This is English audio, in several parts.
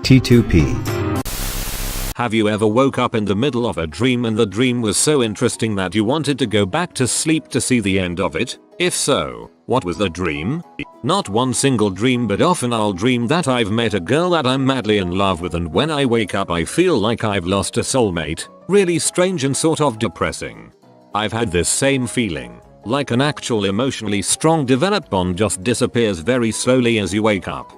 T2P. Have you ever woke up in the middle of a dream and the dream was so interesting that you wanted to go back to sleep to see the end of it? If so, what was the dream? Not one single dream, but often I'll dream that I've met a girl that I'm madly in love with, and when I wake up I feel like I've lost a soulmate. Really strange and sort of depressing. I've had this same feeling, like an actual emotionally strong developed bond just disappears very slowly as you wake up.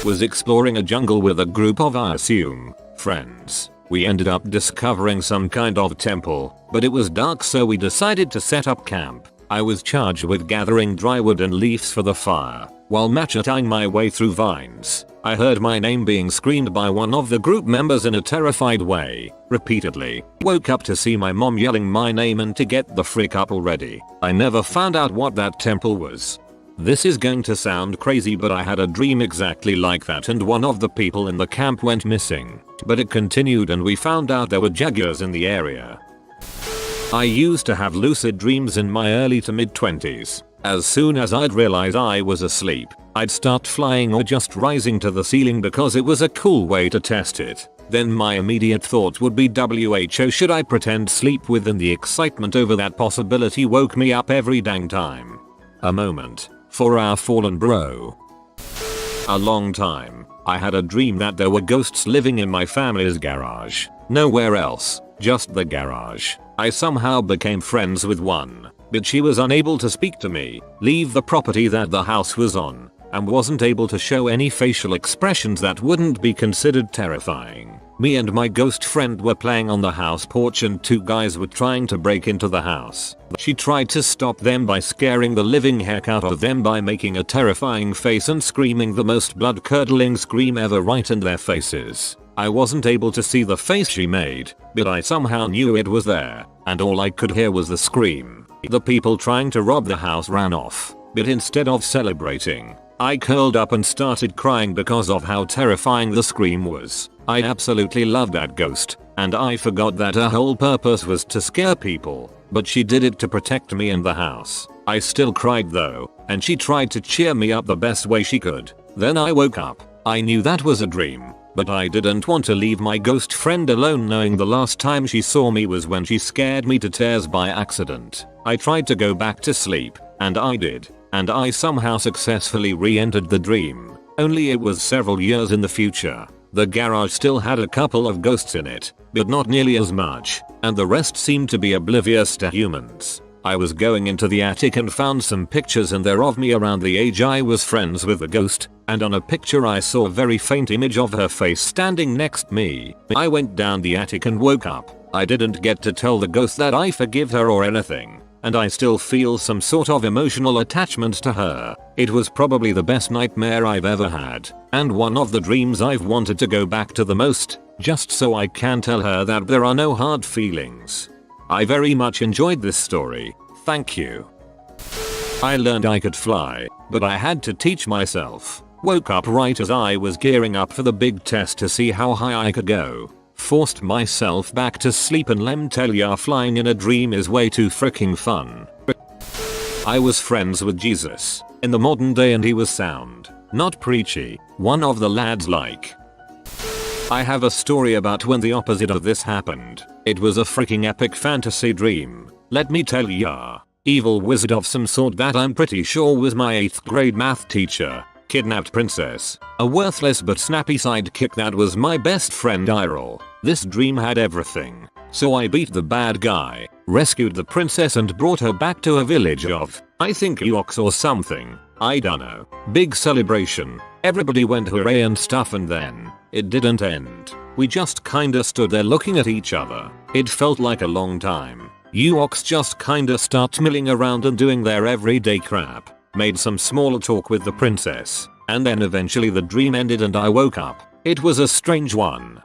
Was exploring a jungle with a group of, I assume, friends. We ended up discovering some kind of temple, but it was dark, so we decided to set up camp. I was charged with gathering dry wood and leaves for the fire. While macheting my way through vines, I heard my name being screamed by one of the group members in a terrified way, repeatedly. Woke up to see my mom yelling my name and to get the frick up already. I never found out what that temple was. This is going to sound crazy, but I had a dream exactly like that, and one of the people in the camp went missing. But it continued and we found out there were jaguars in the area. I used to have lucid dreams in my early to mid 20s. As soon as I'd realize I was asleep, I'd start flying or just rising to the ceiling because it was a cool way to test it. Then my immediate thought would be, WHO, should I pretend sleep with? And the excitement over that possibility woke me up every dang time. A moment for our fallen bro. A long time, I had a dream that there were ghosts living in my family's garage. Nowhere else, just the garage. I somehow became friends with one, but she was unable to speak to me, leave the property that the house was on, and wasn't able to show any facial expressions that wouldn't be considered terrifying. Me and my ghost friend were playing on the house porch and two guys were trying to break into the house. She tried to stop them by scaring the living heck out of them by making a terrifying face and screaming the most blood-curdling scream ever right in their faces. I wasn't able to see the face she made, but I somehow knew it was there, and all I could hear was the scream. The people trying to rob the house ran off, but instead of celebrating, I curled up and started crying because of how terrifying the scream was. I absolutely loved that ghost, and I forgot that her whole purpose was to scare people, but she did it to protect me and the house. I still cried though, and she tried to cheer me up the best way she could. Then I woke up. I knew that was a dream, but I didn't want to leave my ghost friend alone, knowing the last time she saw me was when she scared me to tears by accident. I tried to go back to sleep, and I did, and I somehow successfully re-entered the dream, only it was several years in the future. The garage still had a couple of ghosts in it, but not nearly as much, and the rest seemed to be oblivious to humans. I was going into the attic and found some pictures in there of me around the age I was friends with the ghost, and on a picture I saw a very faint image of her face standing next to me. I went down the attic and woke up. I didn't get to tell the ghost that I forgive her or anything, and I still feel some sort of emotional attachment to her. It was probably the best nightmare I've ever had, and one of the dreams I've wanted to go back to the most, just so I can tell her that there are no hard feelings. I very much enjoyed this story. Thank you. I learned I could fly, but I had to teach myself. Woke up right as I was gearing up for the big test to see how high I could go. Forced myself back to sleep, and lem tell ya, flying in a dream is way too freaking fun. I was friends with Jesus in the modern day and he was sound, not preachy. One of the lads like. I have a story about when the opposite of this happened. It was a freaking epic fantasy dream. Let me tell ya. Evil wizard of some sort that I'm pretty sure was my 8th grade math teacher kidnapped princess, a worthless but snappy sidekick that was my best friend Irel. This dream had everything. So I beat the bad guy, rescued the princess and brought her back to a village of, I think, Ewoks or something. I dunno. Big celebration. Everybody went hooray and stuff, and then it didn't end. We just kinda stood there looking at each other. It felt like a long time. Ewoks just kinda start milling around and doing their everyday crap. Made some small talk with the princess, and then eventually the dream ended and I woke up. It was a strange one.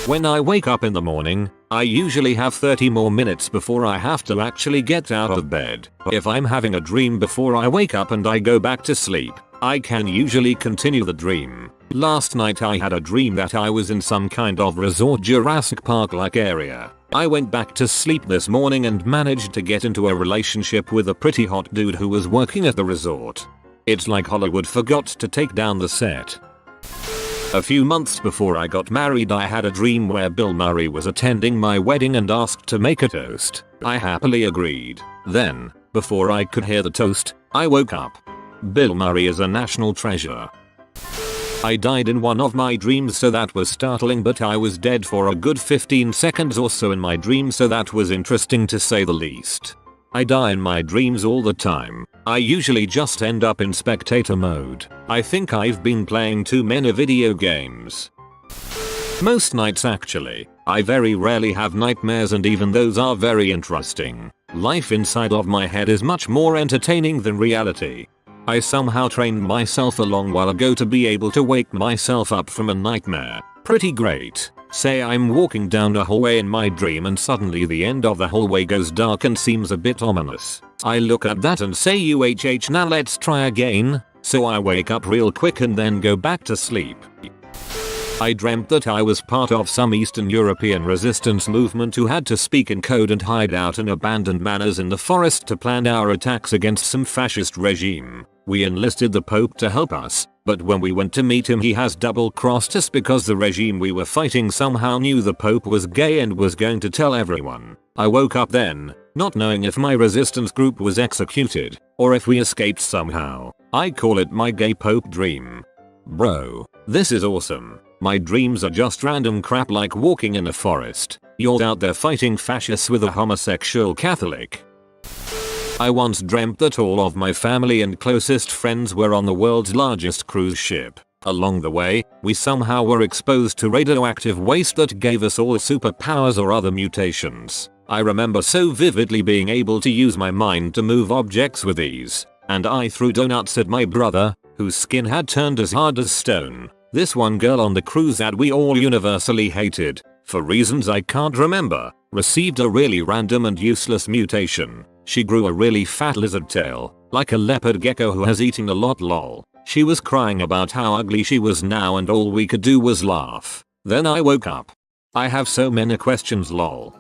When I wake up in the morning, I usually have 30 more minutes before I have to actually get out of bed. If I'm having a dream before I wake up and I go back to sleep, I can usually continue the dream. Last night I had a dream that I was in some kind of resort Jurassic Park-like area. I went back to sleep this morning and managed to get into a relationship with a pretty hot dude who was working at the resort. It's like Hollywood forgot to take down the set. A few months before I got married, I had a dream where Bill Murray was attending my wedding and asked to make a toast. I happily agreed. Then, before I could hear the toast, I woke up. Bill Murray is a national treasure. I died in one of my dreams, so that was startling, but I was dead for a good 15 seconds or so in my dream, so that was interesting to say the least. I die in my dreams all the time. I usually just end up in spectator mode. I think I've been playing too many video games. Most nights actually. I very rarely have nightmares, and even those are very interesting. Life inside of my head is much more entertaining than reality. I somehow trained myself a long while ago to be able to wake myself up from a nightmare. Pretty great. Say I'm walking down a hallway in my dream and suddenly the end of the hallway goes dark and seems a bit ominous. I look at that and say UHH, now let's try again. So I wake up real quick and then go back to sleep. I dreamt that I was part of some Eastern European resistance movement who had to speak in code and hide out in abandoned manors in the forest to plan our attacks against some fascist regime. We enlisted the Pope to help us, but when we went to meet him, he has double-crossed us because the regime we were fighting somehow knew the Pope was gay and was going to tell everyone. I woke up then, not knowing if my resistance group was executed, or if we escaped somehow. I call it my gay Pope dream. Bro, this is awesome. My dreams are just random crap like walking in a forest. You're out there fighting fascists with a homosexual Catholic. I once dreamt that all of my family and closest friends were on the world's largest cruise ship. Along the way, we somehow were exposed to radioactive waste that gave us all superpowers or other mutations. I remember so vividly being able to use my mind to move objects with ease. And I threw donuts at my brother, whose skin had turned as hard as stone. This one girl on the cruise that we all universally hated, for reasons I can't remember, received a really random and useless mutation. She grew a really fat lizard tail, like a leopard gecko who has eaten a lot lol. She was crying about how ugly she was now and all we could do was laugh. Then I woke up. I have so many questions lol.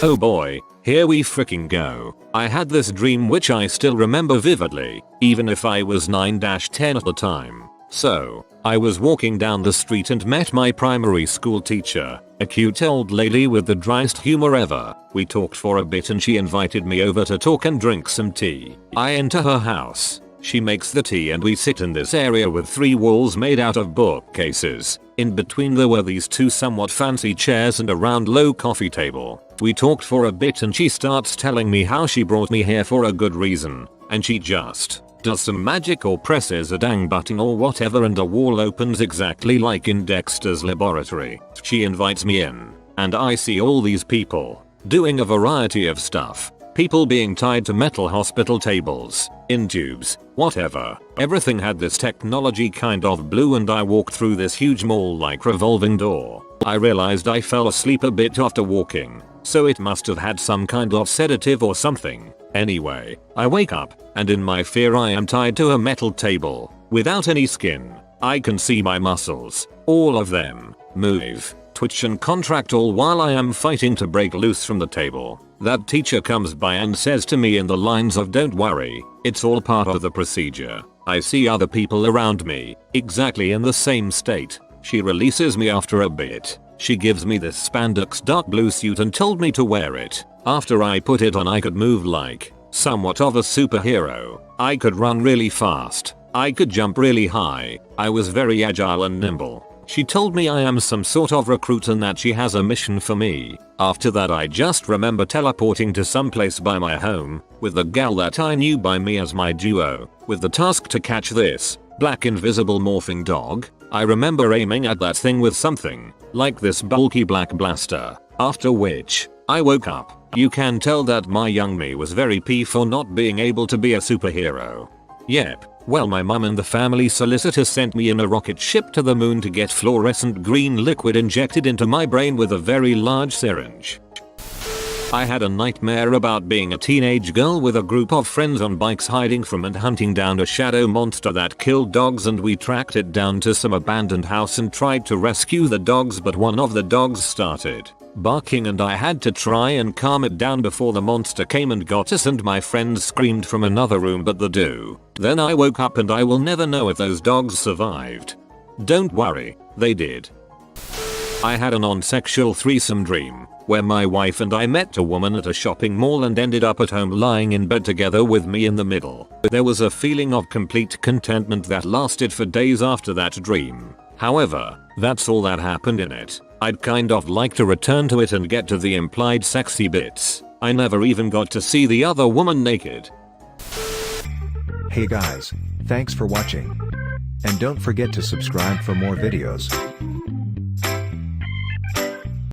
Oh boy, here we freaking go. I had this dream which I still remember vividly, even if I was 9-10 at the time. So, I was walking down the street and met my primary school teacher, a cute old lady with the driest humor ever. We talked for a bit and she invited me over to talk and drink some tea. I enter her house. She makes the tea and we sit in this area with 3 walls made out of bookcases. In between there were these 2 somewhat fancy chairs and a round low coffee table. We talked for a bit and she starts telling me how she brought me here for a good reason. And she just does some magic or presses a dang button or whatever and a wall opens exactly like in Dexter's laboratory. She invites me in, and I see all these people doing a variety of stuff. People being tied to metal hospital tables, in tubes, whatever. Everything had this technology kind of blue and I walked through this huge mall-like revolving door. I realized I fell asleep a bit after walking, so it must have had some kind of sedative or something. Anyway, I wake up, and in my fear I am tied to a metal table, without any skin. I can see my muscles, all of them, move, twitch and contract all while I am fighting to break loose from the table. That teacher comes by and says to me in the lines of "Don't worry, it's all part of the procedure." I see other people around me, exactly in the same state. She releases me after a bit. She gives me this spandex dark blue suit and told me to wear it. After I put it on I could move like somewhat of a superhero. I could run really fast. I could jump really high. I was very agile and nimble. She told me I am some sort of recruit and that she has a mission for me. After that I just remember teleporting to some place by my home, with the gal that I knew by me as my duo, with the task to catch this black invisible morphing dog. I remember aiming at that thing with something like this bulky black blaster, after which I woke up. You can tell that my young me was very pee for not being able to be a superhero. Yep. Well, my mum and the family solicitor sent me in a rocket ship to the moon to get fluorescent green liquid injected into my brain with a very large syringe. I had a nightmare about being a teenage girl with a group of friends on bikes hiding from and hunting down a shadow monster that killed dogs, and we tracked it down to some abandoned house and tried to rescue the dogs, but one of the dogs started barking and I had to try and calm it down before the monster came and got us, and my friends screamed from another room but the do. Then I woke up and I will never know if those dogs survived. Don't worry, they did. I had a non-sexual threesome dream, where my wife and I met a woman at a shopping mall and ended up at home lying in bed together with me in the middle. There was a feeling of complete contentment that lasted for days after that dream. However, that's all that happened in it. I'd kind of like to return to it and get to the implied sexy bits. I never even got to see the other woman naked. Hey guys, thanks for watching. And don't forget to subscribe for more videos.